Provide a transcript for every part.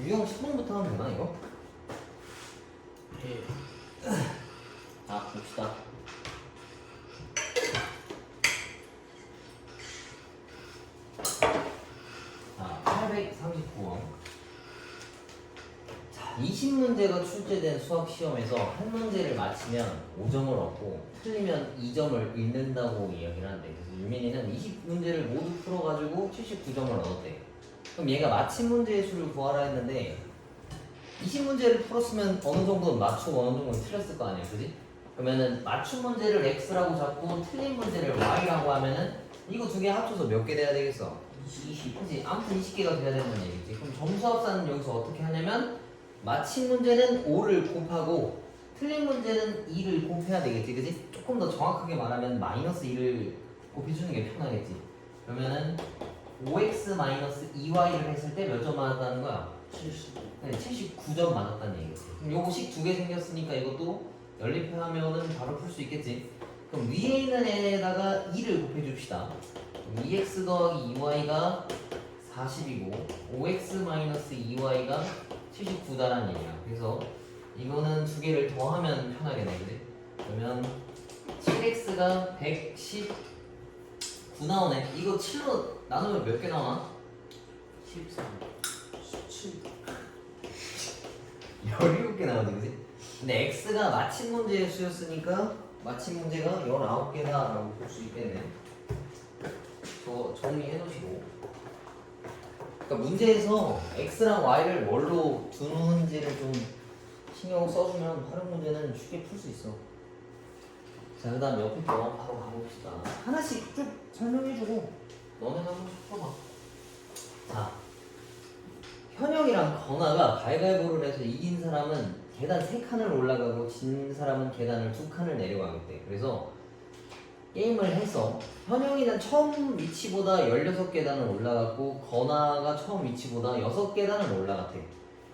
유형 10번부터 하면 되나 이거? 예. 자 봅시다. 자 839원. 자 20문제가 출제된 수학 시험에서 한 문제를 맞히면 5점을 얻고 틀리면 2점을 잃는다고 이야기를 한대. 그래서 유민이는 20문제를 모두 풀어가지고 79점을 얻었대. 그럼 얘가 맞힌 문제의 수를 구하라 했는데 20문제를 풀었으면 어느 정도는 맞추고 어느 정도는 틀렸을 거 아니에요, 그지? 그러면은 맞춘 문제를 x라고 잡고 틀린 문제를 y라고 하면은 이거 두 개 합쳐서 몇 개 돼야 되겠어? 20. 그지? 아무튼 20개가 돼야 된다는 얘기지. 그럼 점수 합산은 여기서 어떻게 하냐면 맞힌 문제는 5를 곱하고 틀린 문제는 2를 곱해야 되겠지, 그지? 조금 더 정확하게 말하면 마이너스 2를 곱해주는 게 편하겠지. 그러면은 5x 마이너스 2y를 했을 때 몇 점 맞았다는 거야? 79점 맞았다는 얘기지. 그럼 요거식 두 개 생겼으니까 이것도 연립하면은 바로 풀 수 있겠지. 그럼 위에 있는 애에다가 2를 곱해줍시다. 2x 더하기 2y가 40이고 5x 마이너스 2y가 79다라는 얘기야. 그래서 이거는 두 개를 더하면 편하겠네, 그지? 그러면 7x가 119 나오네. 이거 7로 나누면 몇 개 나와? 13 17 17개 나오지, 그지? 근데 x가 맞힌 문제의 수였으니까 맞힌 문제가 19개다라고 볼 수 있겠네. 저 정리해 놓으시고. 그러니까 문제에서 x랑 y를 뭘로 두는지를 좀 신경 써주면 활용 문제는 쉽게 풀 수 있어. 자, 그 다음 옆에 거 바로 가봅시다. 하나씩 쭉 설명해주고 너네가 한번 풀어봐. 자, 현영이랑 건아가 가위바위보를 해서 이긴 사람은 계단 3칸을 올라가고 진 사람은 계단을 2칸을 내려가겠대. 그래서 게임을 해서 현영이는 처음 위치보다 16계단을 올라갔고 건아가 처음 위치보다 6계단을 올라갔대.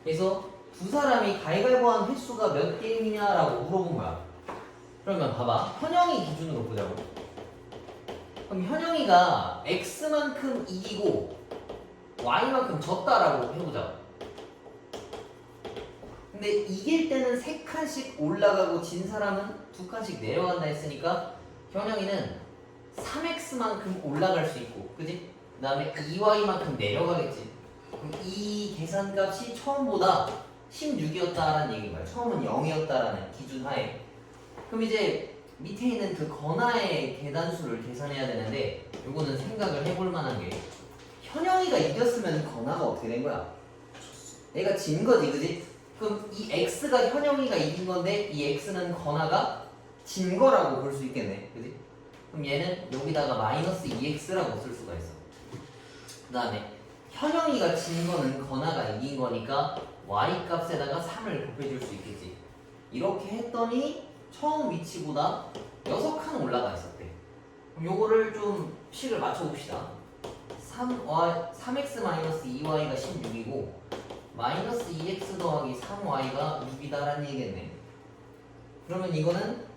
그래서 두 사람이 가위바위보 한 횟수가 몇 게임이냐라고 물어본 거야. 그러면 봐봐. 현영이 기준으로 보자고. 그럼 현영이가 x만큼 이기고 y만큼 졌다라고 해보자. 근데 이길 때는 3칸씩 올라가고 진 사람은 2칸씩 내려간다 했으니까 현영이는 3x만큼 올라갈 수 있고, 그지? 그 다음에 2y만큼 내려가겠지. 그럼 이 계산값이 처음보다 16이었다라는 얘기인 거야. 처음은 0이었다라는 기준 하에. 그럼 이제 밑에 있는 그 건하의 계단수를 계산해야 되는데 요거는 생각을 해볼 만한 게 현영이가 이겼으면 건하가 어떻게 된 거야? 얘가 진 거지, 그지? 그럼 이 x가 현영이가 이긴 건데 이 x는 건하가 진 거라고 볼 수 있겠네, 그지? 그럼 얘는 여기다가 마이너스 2x라고 쓸 수가 있어. 그 다음에 현영이가 진 거는 건하가 이긴 거니까 y 값에다가 3을 곱해줄 수 있겠지. 이렇게 했더니 처음 위치보다 6칸 올라가 있었대. 그럼 요거를 좀 식을 맞춰봅시다. 3x-2y가 16이고 마이너스 2x 더하기 3y가 6이다라는 얘기겠네. 그러면 이거는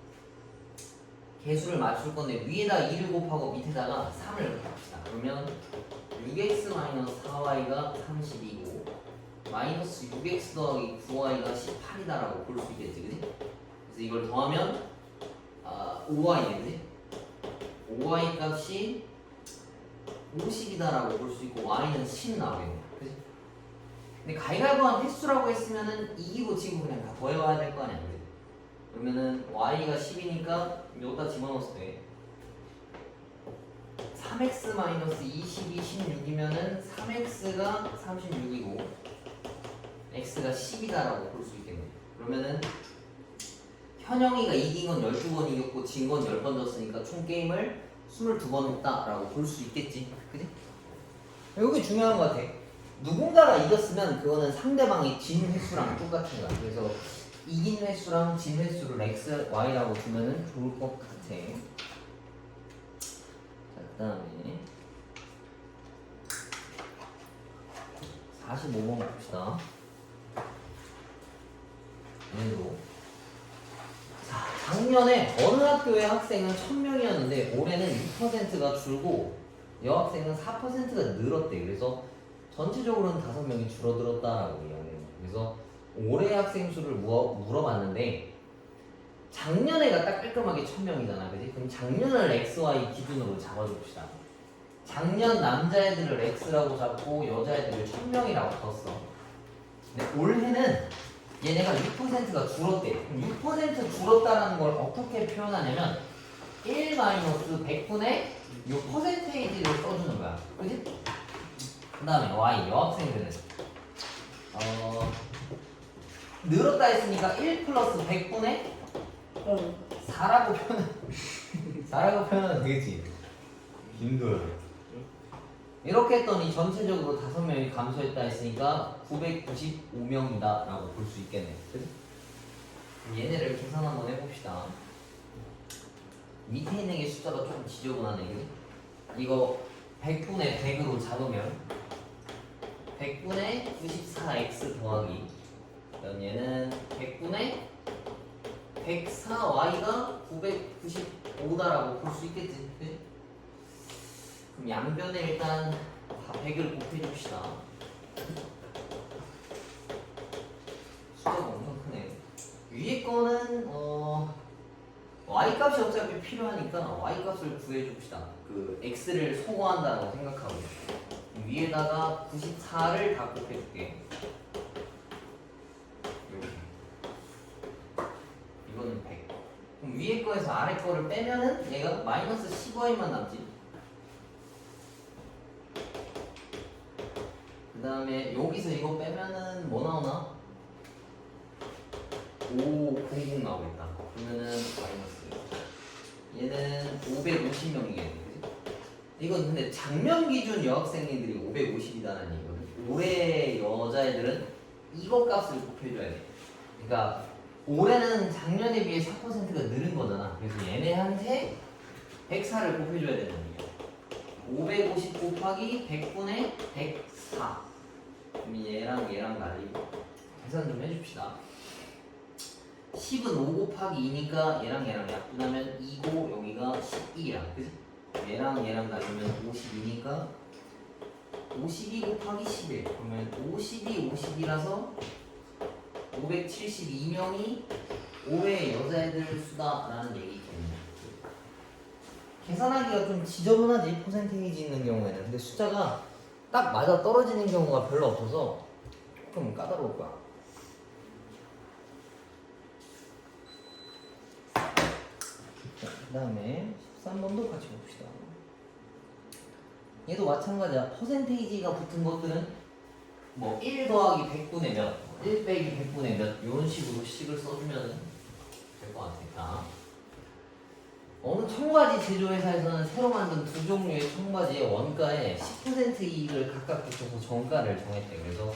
개수를 맞출 건데 위에다 2를 곱하고 밑에다가 3을 곱합시다. 그러면 6x-4y가 32고 마이너스 6x 더하기 9y가 18이다라고 볼 수 있겠지, 그지? 그래서 이걸 더하면 5y겠지? 5y 값이 50이다라고 볼 수 있고 y는 10 나오겠네, 그지? 근데 가위바위보한 횟수라고 했으면은 이기고 지고 그냥 다 더해와야 될 거 아니야, 그지? 그러면은 y가 10이니까 여기다 집어넣었을 때 3x-20이 16이면은 3x가 36이고 x가 10이다라고 볼 수 있겠네. 그러면은 현영이가 이긴 건 12번 이겼고 진 건 10번 졌으니까 총 게임을 22번 했다라고 볼 수 있겠지, 그지? 여기 중요한 것 같아. 누군가가 이겼으면 그거는 상대방이 진 횟수랑 똑같은 거야. 그래서 이긴 횟수랑 진 횟수를 x, y라고 두면은 좋을 것 같아. 자, 그 다음에 45번 봅시다. 얘도 자, 작년에 어느 학교의 학생은 1000명이었는데 올해는 6%가 줄고 여학생은 4%가 늘었대. 그래서 전체적으로는 5명이 줄어들었다라고 이야기해요. 그래서 올해 학생 수를 물어봤는데 작년에가 딱 깔끔하게 1000명이잖아, 그지? 그럼 작년을 XY 기준으로 잡아줍시다. 작년 남자애들을 X라고 잡고 여자애들을 1000명이라고 뒀어. 근데 올해는 얘네가 6%가 줄었대. 그럼 6% 줄었다는 걸 어떻게 표현하냐면 1-100분의 6%를 써주는 거야. 그지? 그 다음에 Y, 여학생들은 늘었다 했으니까 1 플러스 100분의 4라고 표현하면 되겠지. 힘들어. 이렇게 했더니 전체적으로 5명이 감소했다 했으니까 995명이다 라고 볼 수 있겠네. 그치? 얘네를 계산 한번 해봅시다. 밑에 있는 게 숫자가 조금 지저분하네. 그치? 이거 100분의 100으로 잡으면 100분의 94x 더하기, 그럼 얘는 100분의 104y가 995다라고 볼 수 있겠지. 그치? 그럼 양변에 일단 다 100을 곱해줍시다. 숫자가 엄청 크네. 위에 거는 y 값이 어차피 필요하니까 y 값을 구해줍시다. 그 x를 소거한다고 생각하고 위에다가 94를 다 곱해줄게. 이렇게. 이거는 100. 그럼 위에 거에서 아래 거를 빼면은 얘가 마이너스 15y만 남지. 그 다음에 여기서 이거 빼면은 뭐 나오나? 500 나오겠다. 그러면은 마이너스. 얘는 550명이겠네. 이건 근데 작년 기준 여학생들이 550이다는 얘기거든. 올해 여자애들은 이거 값을 곱해줘야 돼. 그러니까 올해는 작년에 비해 4%가 늘은 거잖아. 그래서 얘네한테 104를 곱해줘야 되는 얘기야. 550 곱하기 100분의 104. 그럼 얘랑 날리고 계산 좀 해줍시다. 10은 5 곱하기 2니까 얘랑 약분하면 2고 여기가 11이야. 그치? 얘랑 나누면 52니까 52 곱하기 11. 그러면 52, 50이라서 572명이 올해 여자애들 수다라는 얘기겠네. 계산하기가 좀 지저분하지, 퍼센테이지 있는 경우에는. 근데 숫자가 딱 맞아 떨어지는 경우가 별로 없어서 조금 까다로울 거야. 그 다음에 13번도 같이 봅시다. 얘도 마찬가지야. 퍼센테이지가 붙은 것들은 뭐 1 더하기 100분의 몇, 1 빼기 100분의 몇 이런 식으로 식을 써주면 될 것 같겠다. 어느 청바지 제조회사에서는 새로 만든 두 종류의 청바지의 원가에 10% 이익을 각각 붙여서 정가를 정했대. 그래서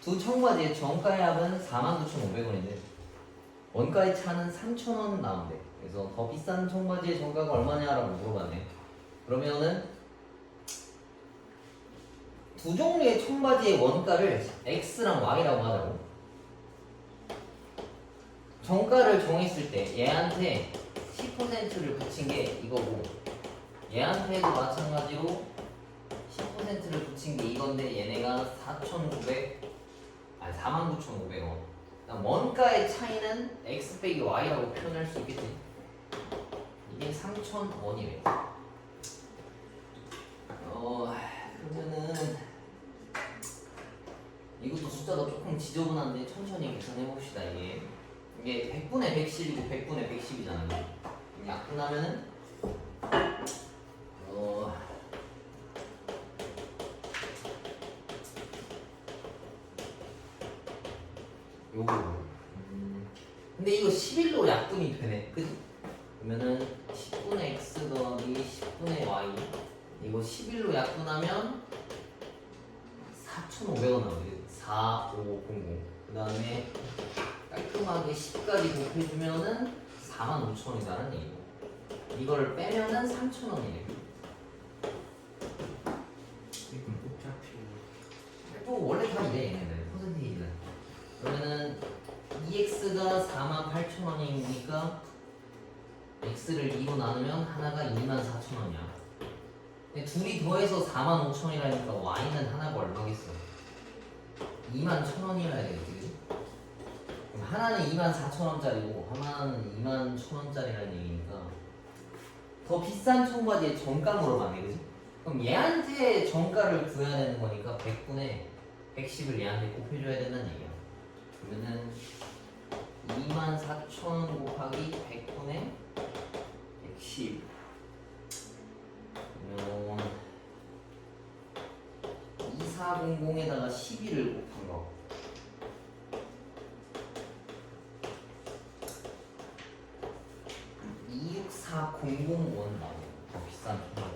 두 청바지의 정가의 합은 49,500원인데 원가의 차는 3,000원 나온대. 그래서 더 비싼 청바지의 정가가 얼마냐라고 물어봤네. 그러면은 두 종류의 청바지의 원가를 X랑 Y라고 하자고. 정가를 정했을 때 얘한테 10%를 붙인 게 이거고 얘한테도 마찬가지로 10%를 붙인 게 이건데 얘네가 49,500원. 원가의 차이는 X 빼기 Y라고 표현할 수 있겠지. 이게 3,000원이래. 그러면은 이것도 숫자가 조금 지저분한데 천천히 계산해 봅시다. 이게 100분의 110이고 100분의 110이잖아요. 약분하면은 요거 근데 이거 11로 약분이 되네. 그치? 그러면은 10분의 x 더하기 10분의 y 이거 11로 약분하면 4,500원 나오지. 4500. 그 다음에 깔끔하게 10까지 곱해주면은 45,000원이라는 얘기고 이거를 빼면은 3,000원이네. 이건 복잡해. 또 원래 다 이래 얘네들 퍼센테이지는. 그러면은 2x가 48,000원이니까 x를 2로 나누면 하나가 24,000원이야. 둘이 더해서 45,000이라니까 y는 하나가 얼마겠어? 21,000원이라 해야 되겠지, 그지? 그럼 하나는 24,000원짜리고 하나는 21,000원짜리라는 얘기니까 더 비싼 청바지에 정가 물어봤네, 그지? 그럼 얘한테 정가를 구해야 되는 거니까 100분의 110을 얘한테 곱해줘야 된다는 얘기야. 그러면은 24,000원 곱하기 100분의 110 그러면 2400에다가 12를 곱한 거 264,000원 나오고 더 비싼 정말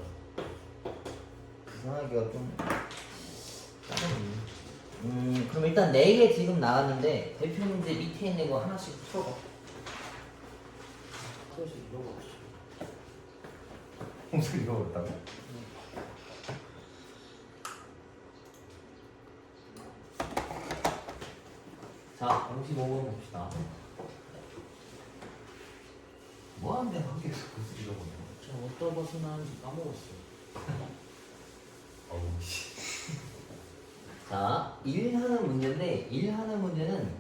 이상하기가 좀 그럼 일단 4개 지금 나왔는데 대표 문제 밑에 있는 거 하나씩 풀어봐. 그래서 잃어버렸어. 무슨 잃어버렸다고? 자, 55번 봅시다. 뭐 하는데 학교에서 무슨 잃어버려? 저 어떤 것을 나는지 까먹었어. 어우 씨. 자, 1 하는 문제인데 1 하는 문제는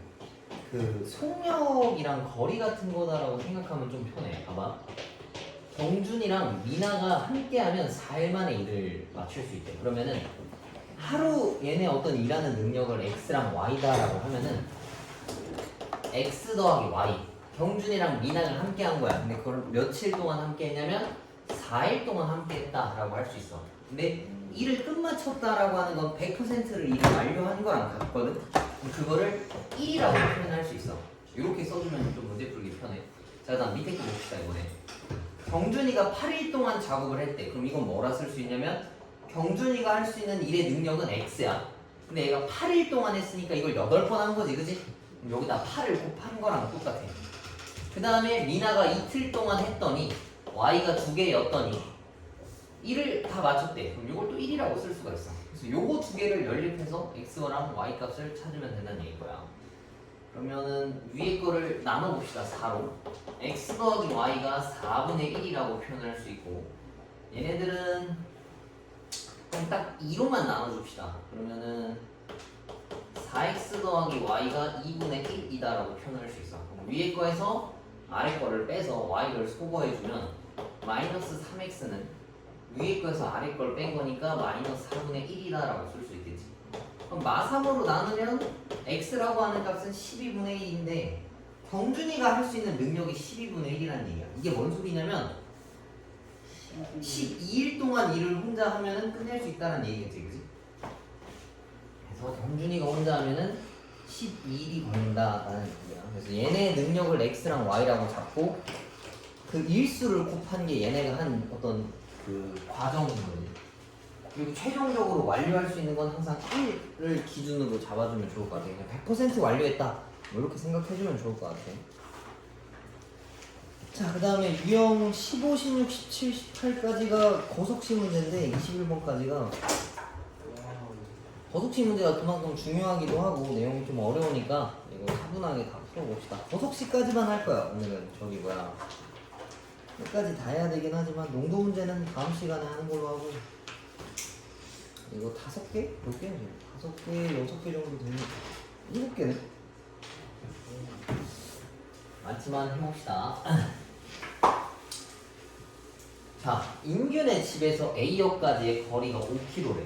그 속력이랑 거리 같은 거다라고 생각하면 좀 편해. 봐봐. 경준이랑 미나가 함께하면 4일 만에 일을 맞출 수 있대. 그러면은 하루 얘네 어떤 일하는 능력을 x랑 y다라고 하면은 x 더하기 y. 경준이랑 미나가 함께한 거야. 근데 그걸 며칠 동안 함께했냐면 4일 동안 함께했다라고 할 수 있어. 근데 일을 끝마쳤다라고 하는 건 100%를 일을 완료한 거랑 같거든. 그거를 1이라고 표현할 수 있어. 이렇게 써주면 좀 문제 풀기 편해. 자, 그다음 밑에 거 봅시다 이번에. 경준이가 8일 동안 작업을 했대. 그럼 이건 뭐라 쓸 수 있냐면 경준이가 할 수 있는 일의 능력은 x야. 근데 얘가 8일 동안 했으니까 이걸 8번 한 거지, 그지? 그럼 여기다 8을 곱한 거랑 똑같아. 그 다음에 미나가 이틀 동안 했더니 y가 2개였더니 1을 다 맞췄대. 그럼 이걸 또 1이라고 쓸 수가 있어. 그래서 요거 2개를 연립해서 x랑 y 값을 찾으면 된다는 얘기일 거야. 그러면은 위에 거를 나눠봅시다. 4로 x 더하기 y가 4분의 1이라고 표현할 수 있고 얘네들은 그냥 딱 2로만 나눠줍시다. 그러면은 4x 더하기 y가 2분의 1이다라고 표현할 수 있어. 그럼 위에 거에서 아래 거를 빼서 y를 소거해주면 마이너스 3x는 위에 거에서 아래 걸 뺀 거니까 마이너스 4분의 1이다라고 쓸 수 있겠지. 그럼 마3으로 나누면 x라고 하는 값은 12분의 1인데 경준이가 할 수 있는 능력이 12분의 1이라는 얘기야. 이게 뭔 소리냐면 12일 동안 일을 혼자 하면은 끝낼 수 있다는 얘기겠지, 그지? 그래서 경준이가 혼자 하면은 12일이 걸린다라는 얘기야. 그래서 얘네 능력을 x랑 y라고 잡고 그 일수를 곱한 게 얘네가 한 어떤 그 과정인 거지. 그리고 최종적으로 완료할 수 있는 건 항상 1을 기준으로 잡아주면 좋을 것 같아. 그냥 100% 완료했다. 뭐 이렇게 생각해주면 좋을 것 같아. 자, 그 다음에 유형 15, 16, 17, 18까지가 거속시 문제인데 21번까지가 거속시 문제가 그만큼 중요하기도 하고 내용이 좀 어려우니까 이거 차분하게 다 풀어봅시다. 거속시까지만 할 거야. 오늘은 저기 뭐야 끝까지 다 해야 되긴 하지만 농도 문제는 다음 시간에 하는 걸로 하고 이거 5개? 몇 개야 지금? 5개, 6개 정도 되는 7개네? 많지만 해봅시다. 자, 인균의 집에서 A역까지의 거리가 5km래.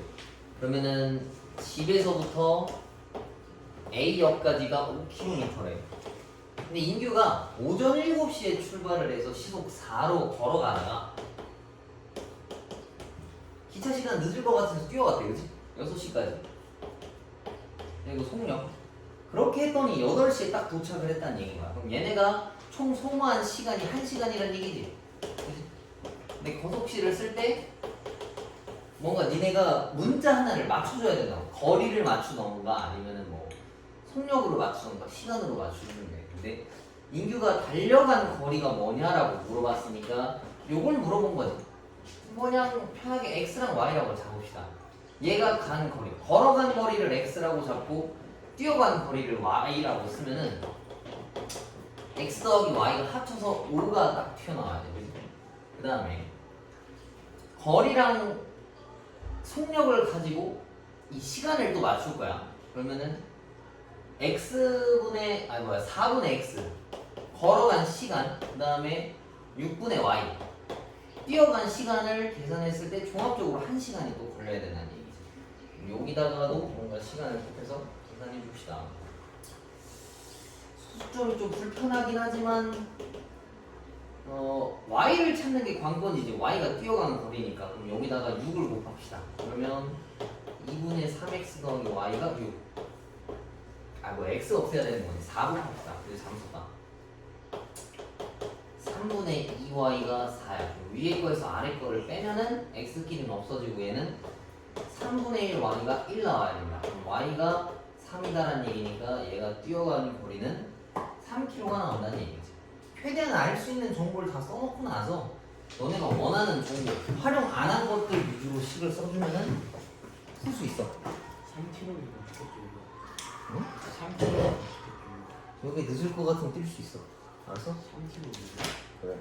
그러면은 집에서부터 A역까지가 5km래. 근데 인규가 오전 7시에 출발을 해서 시속 4로 걸어가다가 기차 시간 늦을 것 같아서 뛰어갔대, 그치? 6시까지. 그리고 속력. 그렇게 했더니 8시에 딱 도착을 했다는 얘기야. 그럼 얘네가 총 소모한 시간이 1시간이라는 얘기지. 그치? 근데 거속시를 쓸 때 뭔가 니네가 문자 하나를 맞춰줘야 된다고. 거리를 맞추던가 아니면은 뭐 속력으로 맞추던가 시간으로 맞추는 게. 근데 인규가 달려간 거리가 뭐냐라고 물어봤으니까 요걸 물어본 거지. 그냥 편하게 x랑 y라고 잡읍시다. 얘가 간 거리, 걸어간 거리를 x라고 잡고 뛰어간 거리를 y라고 쓰면은 x 더하기 y가 합쳐서 5가 딱 튀어나와야 돼. 그 다음에 거리랑 속력을 가지고 이 시간을 또 맞출 거야. 그러면은 x분의 4분의 x 걸어간 시간, 그 다음에 6분의 y 뛰어간 시간을 계산했을 때 종합적으로 1시간이 또 걸려야 된다는 얘기지. 여기다가도 뭔가 시간을 곱해서 계산해 줍시다. 수점이 좀 불편하긴 하지만 y를 찾는 게 관건이지. y가 뛰어가는 거리니까. 그럼 여기다가 6을 곱합시다. 그러면 2분의 3x 더하기 y가 6. x 없애야 되는 거네. 4 곱합시다. 그래서 잘못 썼다. 3분의 2y가 4야. 위에 거에서 아래 거를 빼면은 x끼리는 없어지고 얘는 3분의 1y가 1 나와야 된다. 그럼 y가 3이다라는 얘기니까 얘가 뛰어가는 거리는 3km가 나온다는 얘기지. 최대한 알 수 있는 정보를 다 써놓고 나서 너네가 원하는 정보, 활용 안 한 것들 위주로 식을 써주면은 풀 수 있어. 3kg이면 어떻게 응? 3kg 여기 늦을 것 같으면 뛸 수 있어. 알았어? 3kg 그래.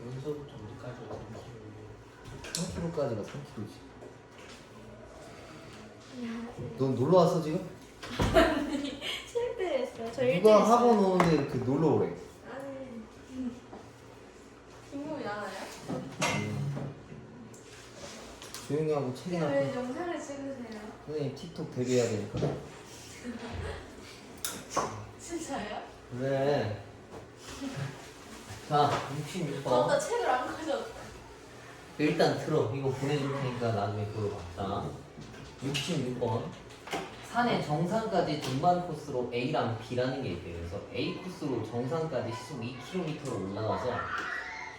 여기서부터 어디까지가 3kg 3km까지가 3km지. 넌 놀러 왔어 지금? 실패했어요. 저 누가 학원 오는데 이렇게 놀러 오래? 아니 궁금이 많아요? 조용히 하고 책이나 왜 펴. 영상을 찍으세요? 선생님 틱톡 데뷔해야 되니까. 진짜요? 그래. 자, 나 66번. 책을 안 가져왔다. 일단 틀어. 이거 보내줄 테니까 나중에 그거 봐. 66번. 산의 정상까지 등반 코스로 A랑 B라는 게 있대요. 그래서 A 코스로 정상까지 시속 2km로 올라가서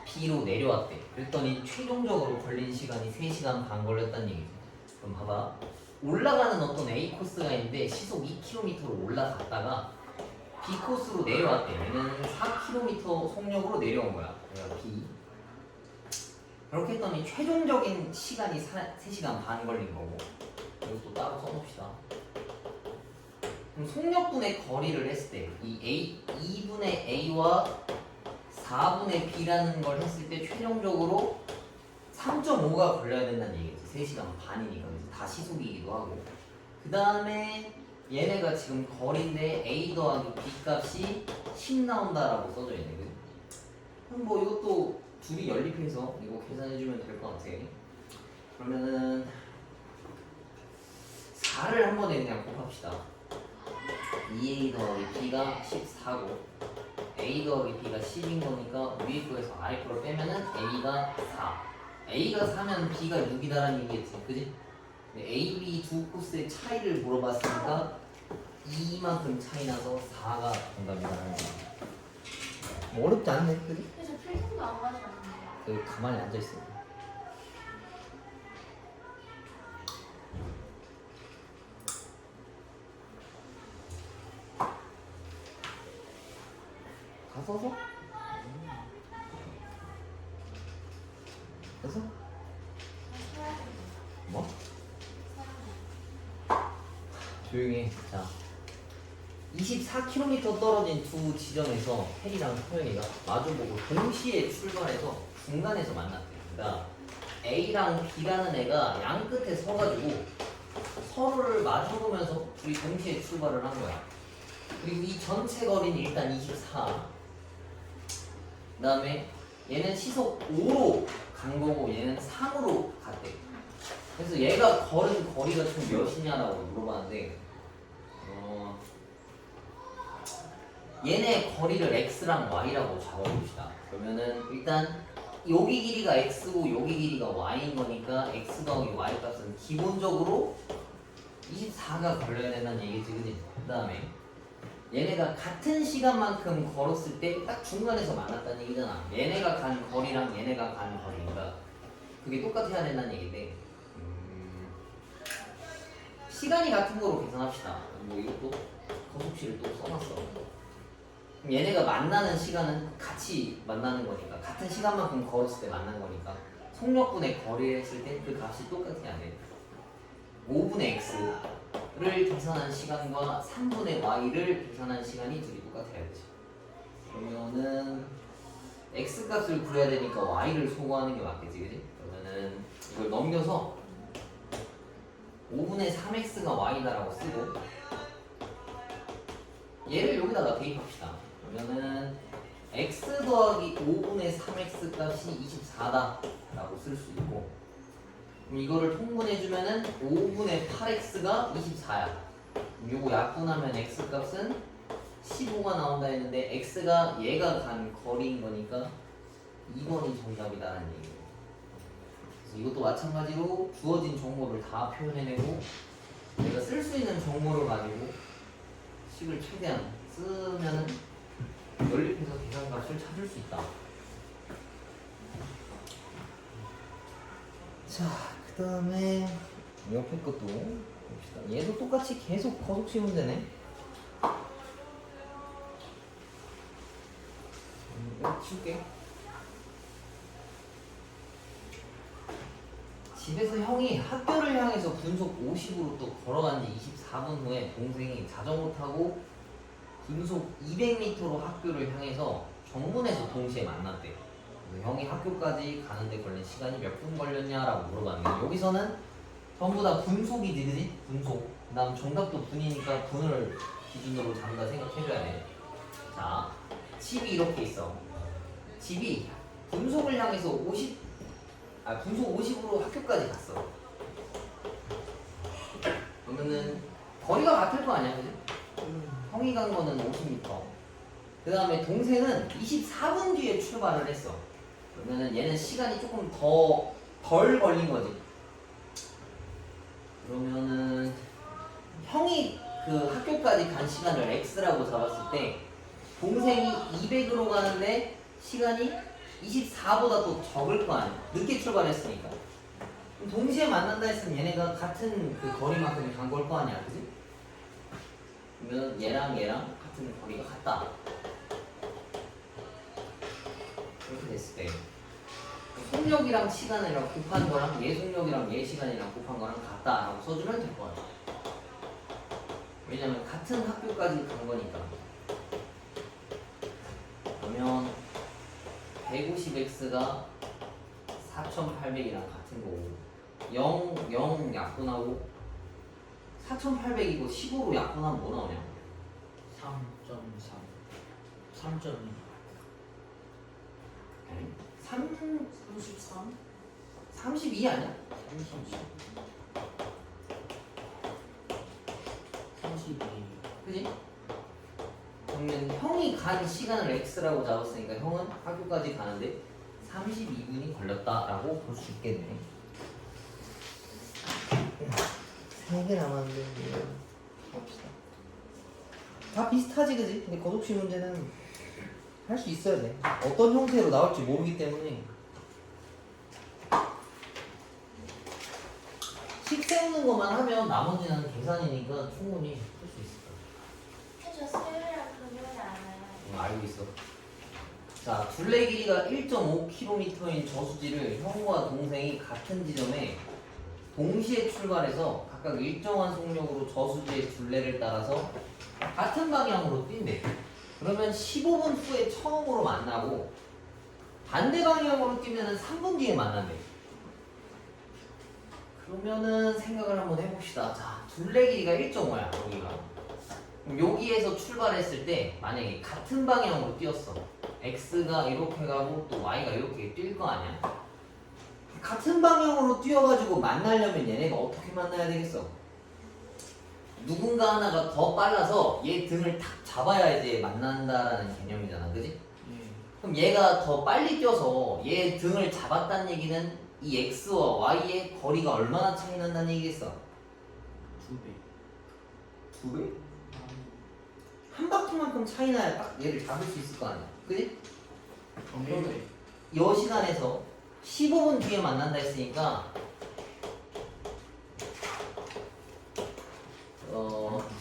B로 내려왔대. 그랬더니 최종적으로 걸린 시간이 3시간 반 걸렸다는 얘기죠. 그럼 봐봐. 올라가는 어떤 A 코스가 있는데 시속 2km로 올라갔다가 B 코스로 내려왔대. 얘는 4km 속력으로 내려온 거야. 그래서 B. 그렇게 했더니 최종적인 시간이 3시간 반 걸린 거고. 이것도 따로 써놓읍시다. 그럼 속력분의 거리를 했을 때 이 2분의 A와 4분의 B라는 걸 했을 때 최종적으로 3.5가 걸려야 된다는 얘기지. 3시간 반이니까 다 시속이기도 하고. 그 다음에 얘네가 지금 거리인데 A 더하기 B 값이 10 나온다라고 써져 있네. 그지? 그럼 뭐 이것도 둘이 연립해서 이거 계산해주면 될 것 같아. 그러면은 4를 한 번에 그냥 곱합시다. 2A 더하기 B가 14고 A 더하기 B가 10인 거니까 위에 거에서 아래 거를 빼면은 A가 4. A가 4면 B가 6이다라는 얘기겠지. 그지? A, B 두 코스의 차이를 물어봤으니까 이만큼 차이 나서 4가 정답이다라는 얘기. 뭐 어렵지 않네. 그지? 근데 저 필통도 안 가져왔는데. 여기 가만히 앉아있어. 다 써서? 됐어? 뭐? 조용히 해. 자, 24km 떨어진 두 지점에서 혜리랑 소영이가 마주보고 동시에 출발해서 중간에서 만났대. 그러니까 A랑 B라는 애가 양 끝에 서가지고 서로를 마주보면서 둘이 동시에 출발을 한 거야. 그리고 이 전체 거리는 일단 24. 그 다음에 얘는 시속 5로 간 거고 얘는 3으로 갔대. 그래서 얘가 걸은 거리가 총 몇이냐라고 물어봤는데 얘네 거리를 x랑 y라고 잡아봅시다. 그러면은 일단 여기 길이가 x고 여기 길이가 y인 거니까 x 더하기 y 값은 기본적으로 24가 걸려야 된다는 얘기지, 그지? 그 다음에 얘네가 같은 시간만큼 걸었을 때 딱 중간에서 만났다는 얘기잖아. 얘네가 간 거리랑 얘네가 간 거리가 그게 똑같아야 된다는 얘기인데 시간이 같은 거로 계산합시다. 뭐 이것도 거속시를 또 써놨어. 그럼 얘네가 만나는 시간은 같이 만나는 거니까 같은 시간만큼 걸었을 때 만난 거니까 속력분의 거리를 했을 때 그 값이 똑같아야 돼. 5분의 x를 계산한 시간과 3분의 y를 계산한 시간이 둘이 똑같아야지. 그러면은 x 값을 구해야 되니까 y를 소거하는 게 맞겠지, 그지? 그러면은 이걸 넘겨서 5분의 3x가 y다라고 쓰고 얘를 여기다가 대입합시다. 그러면은 x 더하기 5분의 3x 값이 24다 라고 쓸 수 있고, 그럼 이거를 통분해주면은 5분의 8x가 24야. 요거 약분하면 x 값은 15가 나온다 했는데 x가 얘가 간 거리인 거니까 2번이 정답이다라는 얘기예요. 그래서 이것도 마찬가지로 주어진 정보를 다 표현해내고 내가 쓸 수 있는 정보를 가지고 식을 최대한 쓰면은 연립해서 계산값을 찾을 수 있다. 자, 그 다음에 옆에 것도 봅시다. 얘도 똑같이 계속 거속시 문제네. 이거 치울게. 집에서 형이 학교를 향해서 분속 50으로 또 걸어간 지 24분 후에 동생이 자전거 타고 분속 200m로 학교를 향해서 정문에서 동시에 만났대. 그래서 형이 학교까지 가는데 걸린 시간이 몇 분 걸렸냐라고 물어봤는데 여기서는 전부 다 분속이지, 그지? 분속. 그 다음 정답도 분이니까 분을 기준으로 전부 다 생각해줘야 돼. 자, 집이 이렇게 있어. 집이 분속을 향해서 분속 50으로 학교까지 갔어. 그러면은 거리가 같을 거 아니야, 그지? 형이 간 거는 50m. 그 다음에 동생은 24분 뒤에 출발을 했어. 그러면은 얘는 시간이 조금 덜 걸린 거지. 그러면은 형이 그 학교까지 간 시간을 x라고 잡았을 때 동생이 200으로 가는데 시간이 24보다 또 적을 거 아니야. 늦게 출발했으니까. 그럼 동시에 만난다 했으면 얘네가 같은 그 거리만큼 간 걸 거 아니야, 그지? 그러면 얘랑 같은 거리가 같다. 이렇게 됐을 때 속력이랑 시간이랑 곱한 거랑 얘 속력이랑 얘 시간이랑 곱한 거랑 같다라고 써주면 될 거야. 왜냐면 같은 학교까지 간 거니까. 그러면 150x가 4800이랑 같은 거고 0 약분하고 4800이고 15로 약분하면 뭐 나오냐? 3.3 3.2 33? 32 아니야? 32 그지? 그러면 형이 간 시간을 x라고 잡았으니까 형은 학교까지 가는데 32분이 걸렸다라고 볼 수 있겠네. 3개 남았는데 봅시다. 다 비슷하지, 그지? 근데 거속시 문제는 할 수 있어야 돼. 어떤 형태로 나올지 모르기 때문에 식 세우는 것만 하면 나머지는 계산이니까 충분히 할 수 있을 거야. 저 수요일이랑 금요일 알아요. 알고 있어. 자, 둘레 길이가 1.5km인 저수지를 형과 동생이 같은 지점에 동시에 출발해서 각각 일정한 속력으로 저수지의 둘레를 따라서 같은 방향으로 뛴대. 그러면 15분 후에 처음으로 만나고 반대 방향으로 뛰면은 3분 뒤에 만난대. 그러면은 생각을 한번 해봅시다. 자, 둘레 길이가 1.5야, 여기가. 그럼 여기에서 출발했을 때 만약에 같은 방향으로 뛰었어. x가 이렇게 가고 또 y가 이렇게 뛸 거 아니야. 같은 방향으로 뛰어가지고 만나려면 얘네가 어떻게 만나야 되겠어? 누군가 하나가 더 빨라서 얘 등을 탁 잡아야 이제 만난다라는 개념이잖아, 그지? 예. 그럼 얘가 더 빨리 뛰어서 얘 등을 잡았다는 얘기는 이 x와 y의 거리가 얼마나 차이 난다는 얘기겠어? 2배 2배? 한 바퀴만큼 차이 나야 딱 얘를 잡을 수 있을 거 아니야, 그지? 그러면 이 시간에서 15분 뒤에 만난다 했으니까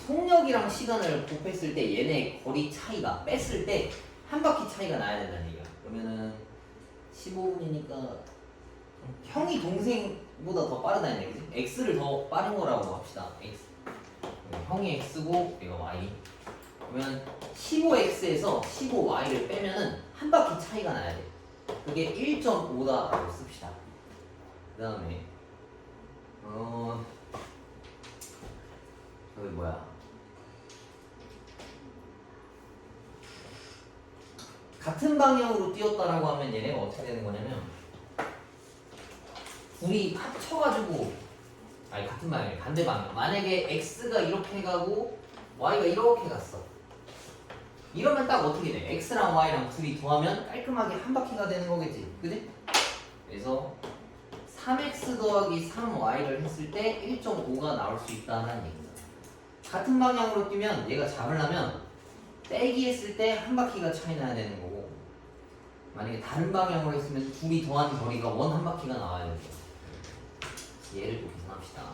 속력이랑 시간을 곱했을 때 얘네 거리 차이가 뺐을 때 한 바퀴 차이가 나야 된다는 얘기야. 그러면은 15분이니까 형이 동생보다 더 빠르다는 얘기지? x를 더 빠른 거라고 합시다. x 형이 x고 얘가 y. 그러면 15x에서 15y를 빼면은 한 바퀴 차이가 나야 돼. 그게 1.5다라고 씁시다. 그 다음에 여기 뭐야? 같은 방향으로 뛰었다라고 하면 얘네가 어떻게 되는 거냐면 둘이 합쳐가지고 아니 같은 방향이 반대 방향. 만약에 x가 이렇게 가고 y가 이렇게 갔어. 이러면 딱 어떻게 돼? x랑 y랑 둘이 더하면 깔끔하게 한 바퀴가 되는 거겠지, 그지? 그래서 3x 더하기 3y를 했을 때 1.5가 나올 수 있다는 얘기입니다. 같은 방향으로 뛰면 얘가 잡으려면 빼기 했을 때 한 바퀴가 차이 나야 되는 거고, 만약에 다른 방향으로 했으면 둘이 더한 거리가 원 한 바퀴가 나와야 되는 거예요. 얘를 좀 계산합시다.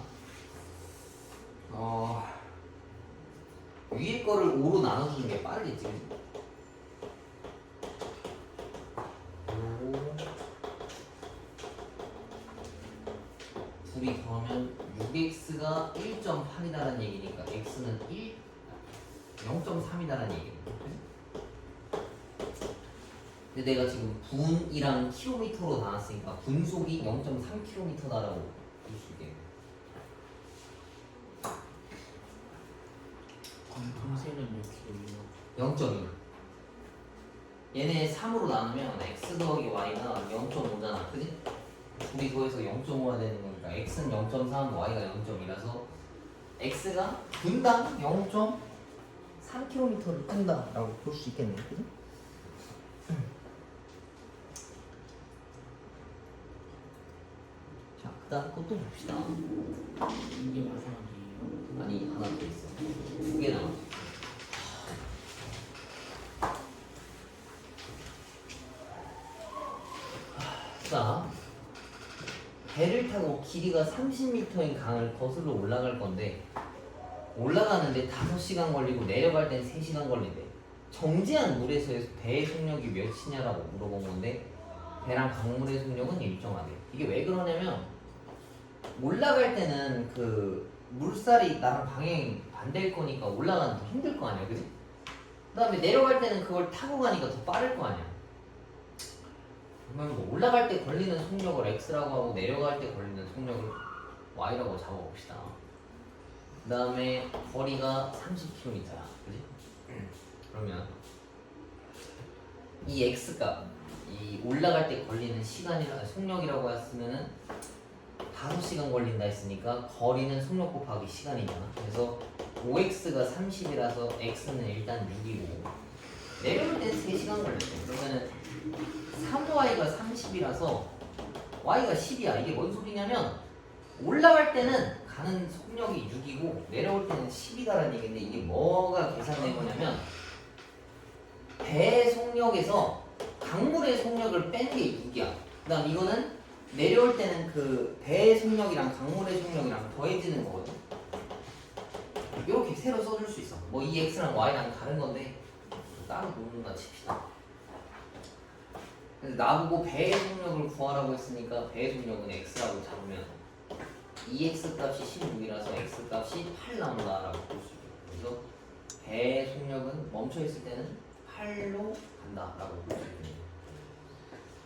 위에 거를 5로 나눠주는 게 빠르겠지. 5 둘이 더하면 6x가 1.8이다라는 얘기니까 x는 0.3이다라는 얘기입니다. 근데 내가 지금 분이랑 킬로미터로 나눴으니까 분속이 0.3km다라고 볼 수 있겠네. 검통세는 몇 킬로예요? 0.2. 얘네 3으로 나누면 x 더하기 y가 0.5잖아, 그지? 둘이 더해서 0.5가 되는 거니까 x는 0.3, y가 0.2라서 x가 분당 0.3km를 뜬다라고 볼 수 있겠네, 그지? 자, 그다음 것도 봅시다. 이게 마지막이에요? 아니, 하나 더 있어. 두 개 남았어. 자, 배를 타고 길이가 30m인 강을 거슬러 올라갈 건데, 올라가는데 5시간 걸리고 내려갈 땐 3시간 걸린대. 정지한 물에서 배의 속력이 몇이냐라고 물어본 건데, 배랑 강물의 속력은 일정하대. 이게 왜 그러냐면 올라갈 때는 그 물살이 나랑 방향이 반대일 거니까 올라가는 더 힘들 거 아니야, 그지? 그 다음에 내려갈 때는 그걸 타고 가니까 더 빠를 거 아니야. 그러면 뭐 올라갈 때 걸리는 속력을 x라고 하고 내려갈 때 걸리는 속력을 y라고 잡아봅시다. 그 다음에 거리가 30km야, 그지? 그러면 이 x값, 이 올라갈 때 걸리는 시간이라 속력이라고 했으면은 5시간 걸린다 했으니까 거리는 속력 곱하기 시간이잖아. 그래서 5x가 30이라서 x는 일단 6이고 내려올 때 3시간 걸렸대. 그러면은 3y가 30이라서 y가 10이야. 이게 뭔 소리냐면 올라갈 때는 가는 속력이 6이고 내려올 때는 10이다라는 얘기인데, 이게 뭐가 계산된 거냐면 배의 속력에서 강물의 속력을 뺀 게 6이야. 그 다음 이거는 내려올 때는 그 배의 속력이랑 강물의 속력이랑 더해지는 거거든. 이렇게 새로 써줄 수 있어. 뭐 이 x랑 y랑 다른 건데 따로 놓는다 칩시다. 그래서 나보고 배의 속력을 구하라고 했으니까 배의 속력은 x라고 잡으면 2x 값이 16이라서 x 값이 8 나온다라고 볼 수 있죠. 그래서 배의 속력은 멈춰 있을 때는 8로 간다라고 볼 수 있겠네요.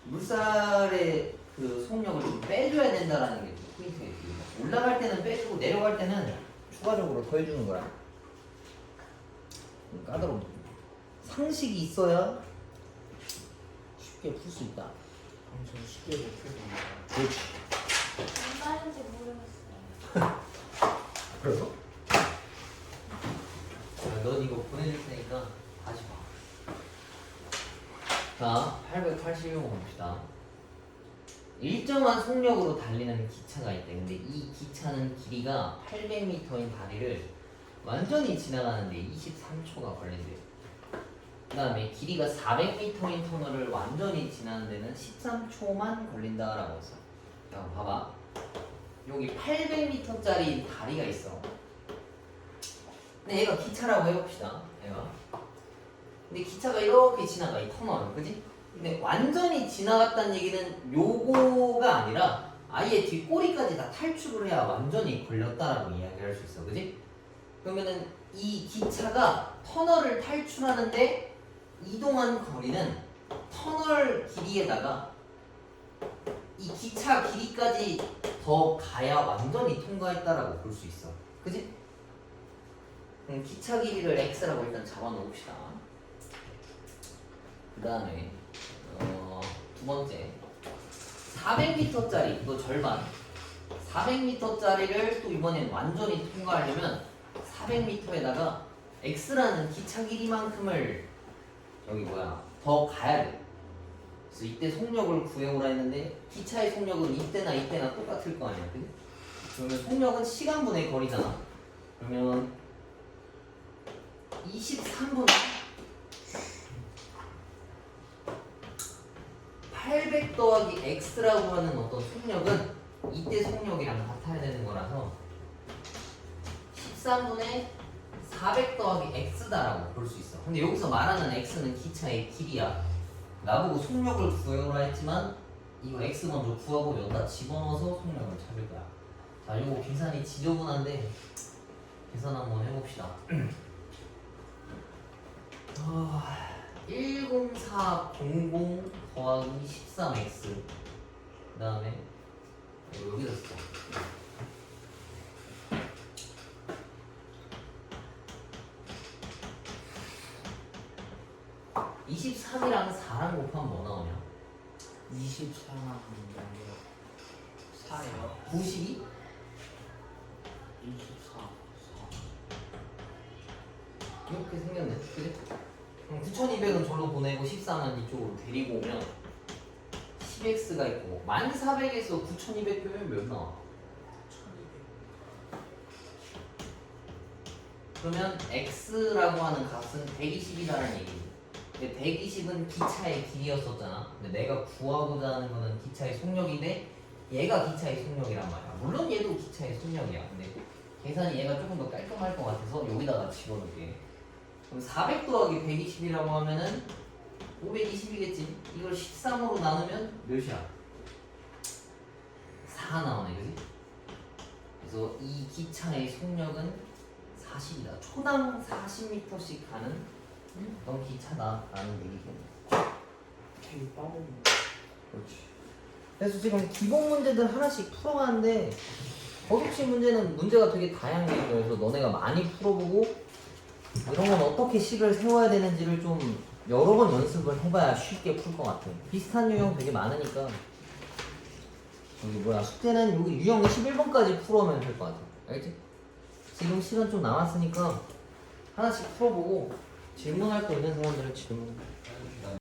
물살의 그 속력을 좀 빼줘야 된다라는 게 포인트예요. 올라갈 때는 빼주고 내려갈 때는 추가적으로 더해주는 거야. 까다로워. 상식이 있어야 쉽게 풀 수 있다. 엄청 쉽게 못 풀어요. 그렇지. 뭔 말인지 모르겠어요. 그래서? 넌 이거 보내줄 테니까 다시 봐. 자, 881번 봅시다. 일정한 속력으로 달리는 기차가 있대. 근데 이 기차는 길이가 800m인 다리를 완전히 지나가는데 23초가 걸린대. 그 다음에 길이가 400m인 터널을 완전히 지나는 데는 13초만 걸린다라고 했어. 자, 봐봐. 여기 800m짜리 다리가 있어. 근데 얘가 기차라고 해봅시다. 얘가. 근데 기차가 이렇게 지나가, 이 터널은, 그지? 근데 완전히 지나갔다는 얘기는 요거가 아니라 아예 뒷꼬리까지 다 탈출을 해야 완전히 걸렸다라고 이야기할 수 있어, 그지? 그러면은 이 기차가 터널을 탈출하는데 이동한 거리는 터널 길이에다가 이 기차 길이까지 더 가야 완전히 통과했다라고 볼 수 있어. 그지? 그럼 기차 길이를 x라고 일단 잡아놓읍시다. 그 다음에 두 번째 400m짜리 이거 절반 400m짜리를 또 이번엔 완전히 통과하려면 400m에다가 x라는 기차 길이만큼을 여기 더 가야 돼. 그래서 이때 속력을 구해오라 했는데 기차의 속력은 이때나 똑같을 거 아니야, 그지? 그러면 속력은 시간분의 거리잖아. 그러면 23분 800 더하기 x라고 하는 어떤 속력은 이때 속력이랑 같아야 되는 거라서 13분의 400 더하기 x다라고 볼 수 있어. 근데 여기서 말하는 x는 기차의 길이야. 나보고 속력을 구해오라 했지만 이거 x 먼저 구하고 여기다 집어넣어서 속력을 찾을 거야. 자, 이거 계산이 지저분한데 계산 한번 해봅시다. 10400 더하기 13x 그 다음에 여기다 쓰자. 23이랑 4랑 곱하면 뭐 나오냐? 24랑 4예요. 92? 24. 4. 이렇게 생겼네. 그지? 그럼 9200은 절로 보내고 13은 이쪽으로 데리고 오면 10x가 있고 1400에서 9200 빼면 몇 나와? 1200. 그러면 x라고 하는 값은 120이라는 얘기지. 근데 120은 기차의 길이였었잖아. 근데 내가 구하고자 하는 거는 기차의 속력인데 얘가 기차의 속력이란 말이야. 물론 얘도 기차의 속력이야. 근데 계산이 얘가 조금 더 깔끔할 것 같아서 여기다가 집어넣을게. 그럼 400 더하기 120이라고 하면은 520이겠지. 이걸 13으로 나누면 몇이야? 4 나오네, 그지? 그래서 이 기차의 속력은 40이다. 초당 40m씩 가는 그런 기차다라는 얘기겠네. 되게 빠르네. 그렇지. 그래서 지금 기본 문제들 하나씩 풀어가는데 거듭식 문제는 문제가 되게 다양해. 그래서 너네가 많이 풀어보고 이런 건 어떻게 식을 세워야 되는지를 좀 여러 번 연습을 해봐야 쉽게 풀 것 같아. 비슷한 유형 되게 많으니까 여기 숙제는 여기 유형 11번까지 풀어오면 될 것 같아. 알겠지? 지금 시간 좀 남았으니까 하나씩 풀어보고 질문할 거 있는 사람들은 질문.